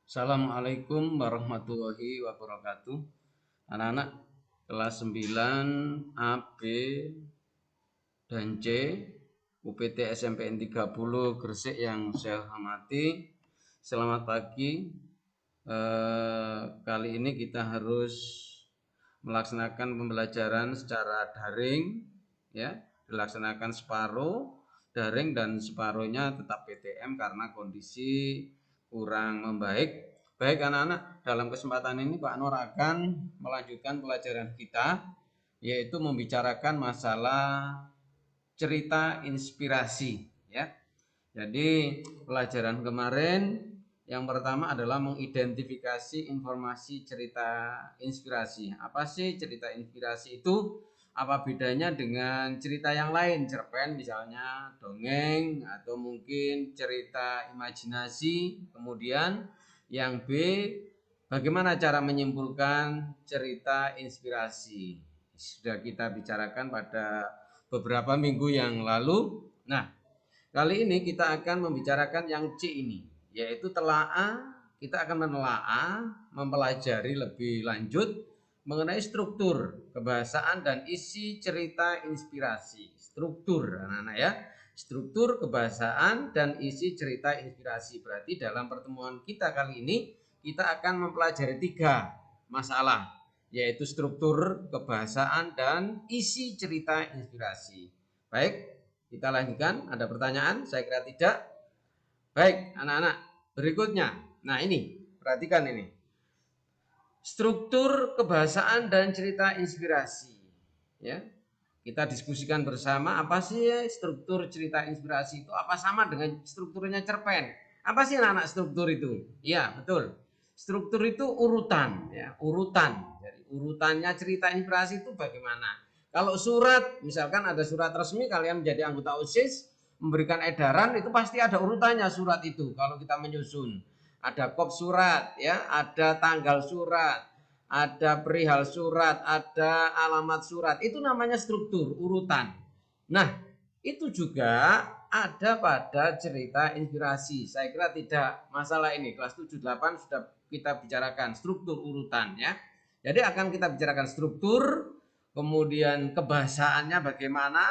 Assalamualaikum warahmatullahi wabarakatuh. Anak-anak kelas 9 A, B, dan C UPT SMPN 30 Gresik yang saya hormati. Selamat pagi. Kali ini kita harus melaksanakan pembelajaran secara daring, ya, dilaksanakan separuh daring dan separuhnya tetap PTM karena kondisi kurang membaik. Baik anak-anak, dalam kesempatan ini Pak Nur akan melanjutkan pelajaran kita, yaitu membicarakan masalah cerita inspirasi, ya. Jadi pelajaran kemarin yang pertama adalah mengidentifikasi informasi cerita inspirasi. Apa sih cerita inspirasi itu? Apa bedanya dengan cerita yang lain, cerpen misalnya, dongeng, atau mungkin cerita imajinasi. Kemudian yang B, bagaimana cara menyimpulkan cerita inspirasi. Sudah kita bicarakan pada beberapa minggu yang lalu. Nah, kali ini kita akan membicarakan yang C ini, yaitu telaah. Kita akan menelaah, mempelajari lebih lanjut mengenai struktur kebahasaan dan isi cerita inspirasi. Struktur, anak-anak ya. Struktur kebahasaan dan isi cerita inspirasi. Berarti dalam pertemuan kita kali ini, kita akan mempelajari 3 masalah, yaitu struktur kebahasaan dan isi cerita inspirasi. Baik, kita lanjutkan. Ada pertanyaan? Saya kira tidak. Baik, anak-anak. Berikutnya. Nah, ini. Perhatikan ini. Struktur kebahasaan dan cerita inspirasi. Ya. Kita diskusikan bersama apa sih struktur cerita inspirasi itu? Apa sama dengan strukturnya cerpen? Apa sih anak-anak struktur itu? Iya, betul. Struktur itu urutan, ya, urutan. Jadi urutannya cerita inspirasi itu bagaimana? Kalau surat, misalkan ada surat resmi kalian menjadi anggota OSIS, memberikan edaran, itu pasti ada urutannya surat itu kalau kita menyusun. Ada kop surat, ya, ada tanggal surat, ada perihal surat, ada alamat surat. Itu namanya struktur, urutan. Nah, itu juga ada pada cerita inspirasi. Saya kira tidak masalah ini. Kelas 7 8 sudah kita bicarakan struktur urutan, ya. Jadi akan kita bicarakan struktur, kemudian kebahasaannya bagaimana,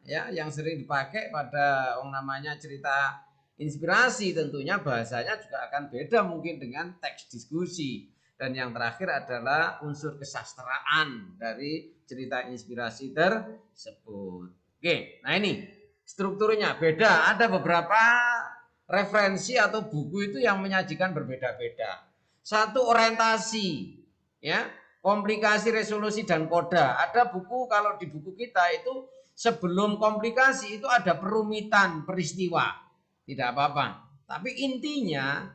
ya, yang sering dipakai pada namanya cerita inspirasi. Tentunya bahasanya juga akan beda mungkin dengan teks diskusi. Dan yang terakhir adalah unsur kesastraan dari cerita inspirasi tersebut. Oke, nah ini strukturnya beda. Ada beberapa referensi atau buku itu yang menyajikan berbeda-beda. Satu orientasi, ya, komplikasi, resolusi, dan koda. Ada buku, kalau di buku kita itu sebelum komplikasi itu ada perumitan peristiwa. Tidak apa-apa. Tapi intinya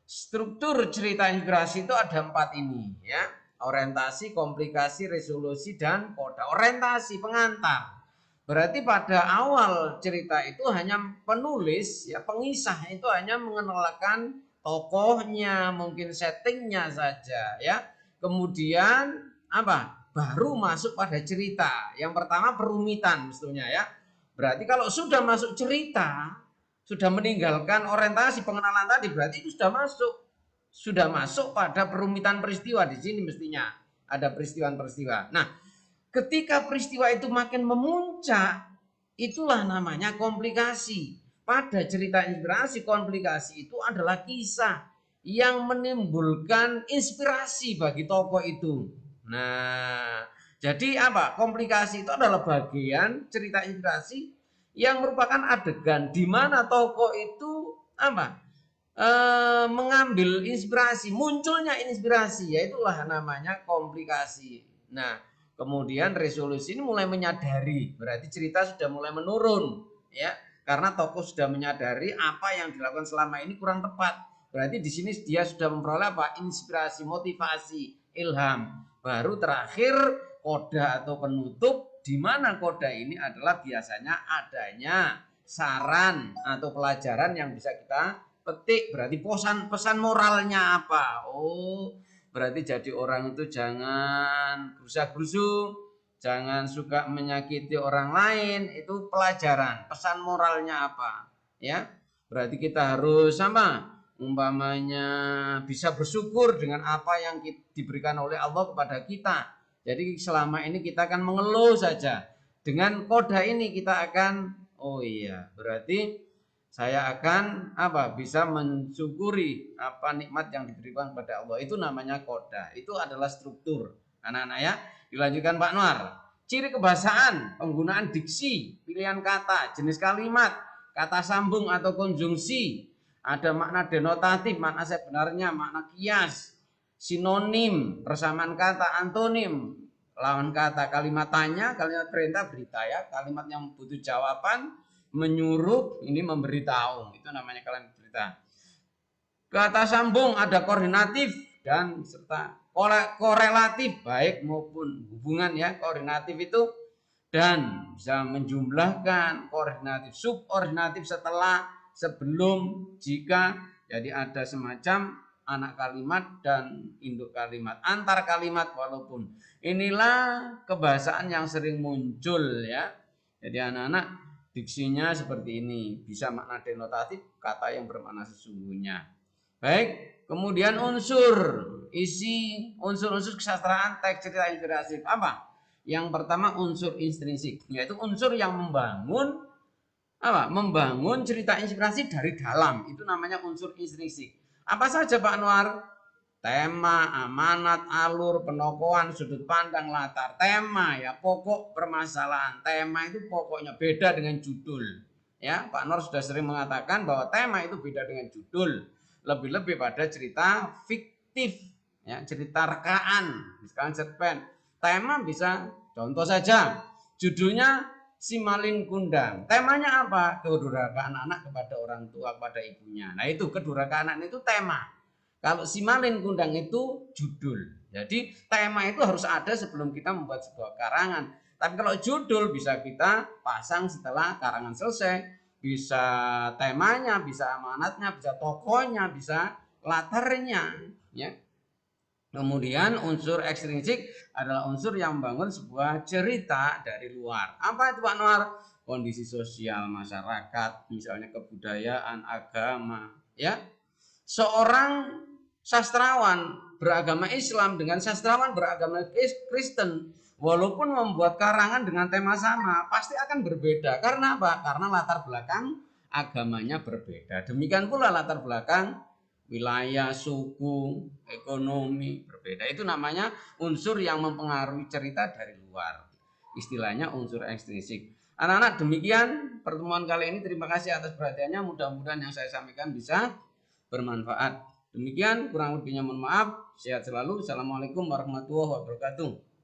struktur cerita inspirasi itu ada 4 ini, ya. Orientasi, komplikasi, resolusi, dan koda. Orientasi pengantar. Berarti pada awal cerita itu hanya penulis, ya, pengisah itu hanya mengenalkan tokohnya, mungkin settingnya saja, ya. Kemudian apa? Baru masuk pada cerita. Yang pertama perumitan mestinya, ya. Berarti kalau sudah masuk cerita, sudah meninggalkan orientasi pengenalan tadi, berarti itu sudah masuk pada perumitan peristiwa. Di sini mestinya ada peristiwa-peristiwa. Nah, ketika peristiwa itu makin memuncak, itulah namanya komplikasi. Pada cerita inspirasi, komplikasi itu adalah kisah yang menimbulkan inspirasi bagi tokoh itu. Nah, jadi apa? Komplikasi itu adalah bagian cerita inspirasi yang merupakan adegan di mana tokoh itu apa? Mengambil inspirasi, munculnya inspirasi, yaitulah namanya komplikasi. Nah, kemudian resolusi ini mulai menyadari, berarti cerita sudah mulai menurun, ya, karena tokoh sudah menyadari apa yang dilakukan selama ini kurang tepat. Berarti di sini dia sudah memperoleh apa? Inspirasi, motivasi, ilham. Baru terakhir koda atau penutup, di mana koda ini adalah biasanya adanya saran atau pelajaran yang bisa kita petik. Berarti pesan moralnya apa? Oh, berarti jadi orang itu jangan gerusa-gerusu, jangan suka menyakiti orang lain. Itu pelajaran, pesan moralnya apa, ya. Berarti kita harus sama umpamanya bisa bersyukur dengan apa yang diberikan oleh Allah kepada kita. Jadi selama ini kita akan mengeluh saja. Dengan koda ini kita akan, oh iya, berarti saya akan bisa mensyukuri apa nikmat yang diberikan kepada Allah. Itu namanya koda. Itu adalah struktur. Anak-anak ya, dilanjutkan Pak Noar. Ciri kebahasaan, penggunaan diksi, pilihan kata, jenis kalimat, kata sambung atau konjungsi, ada makna denotatif, makna sebenarnya, makna kias, sinonim, persamaan kata, antonim, lawan kata, kalimat tanya, kalimat perintah, berita ya, kalimat yang butuh jawaban, menyuruh, ini memberitahu, itu namanya kalimat berita. Kata sambung ada koordinatif dan serta korelatif, baik maupun hubungan ya, koordinatif itu dan bisa menjumlahkan, koordinatif, subordinatif setelah, sebelum, jika, jadi ada semacam anak kalimat dan induk kalimat, antar kalimat walaupun. Inilah kebahasaan yang sering muncul ya. Jadi anak-anak diksinya seperti ini, bisa makna denotatif, kata yang bermakna sesungguhnya. Baik, kemudian unsur isi, unsur-unsur kesastraan teks cerita inspiratif apa? Yang pertama unsur intrinsik, yaitu unsur yang membangun membangun cerita inspirasi dari dalam. Itu namanya unsur intrinsik. Apa saja Pak Anwar? Tema, amanat, alur, penokohan, sudut pandang, latar. Tema ya, pokok permasalahan. Tema itu pokoknya, beda dengan judul. Ya, Pak Anwar sudah sering mengatakan bahwa tema itu beda dengan judul. Lebih-lebih pada cerita fiktif, ya, cerita rekaan, misalkan cerpen. Tema bisa, contoh saja, judulnya Simalin Kundang. Temanya apa? Kedurhakaan anak kepada orang tua, kepada ibunya. Nah itu kedurhakaan anak itu tema. Kalau Simalin Kundang itu judul. Jadi tema itu harus ada sebelum kita membuat sebuah karangan. Tapi kalau judul bisa kita pasang setelah karangan selesai. Bisa temanya, bisa amanatnya, bisa tokohnya, bisa latarnya. Ya. Kemudian unsur ekstrinsik adalah unsur yang membangun sebuah cerita dari luar. Apa itu Pak Noar? Kondisi sosial masyarakat, misalnya kebudayaan, agama, ya. Seorang sastrawan beragama Islam dengan sastrawan beragama Kristen, walaupun membuat karangan dengan tema sama, pasti akan berbeda. Karena apa? Karena latar belakang agamanya berbeda. Demikian pula latar belakang wilayah, suku, ekonomi berbeda. Itu namanya unsur yang mempengaruhi cerita dari luar. Istilahnya unsur ekstrinsik. Anak-anak, demikian pertemuan kali ini. Terima kasih atas perhatiannya. Mudah-mudahan yang saya sampaikan bisa bermanfaat. Demikian, kurang lebihnya mohon maaf. Sehat selalu. Assalamualaikum warahmatullahi wabarakatuh.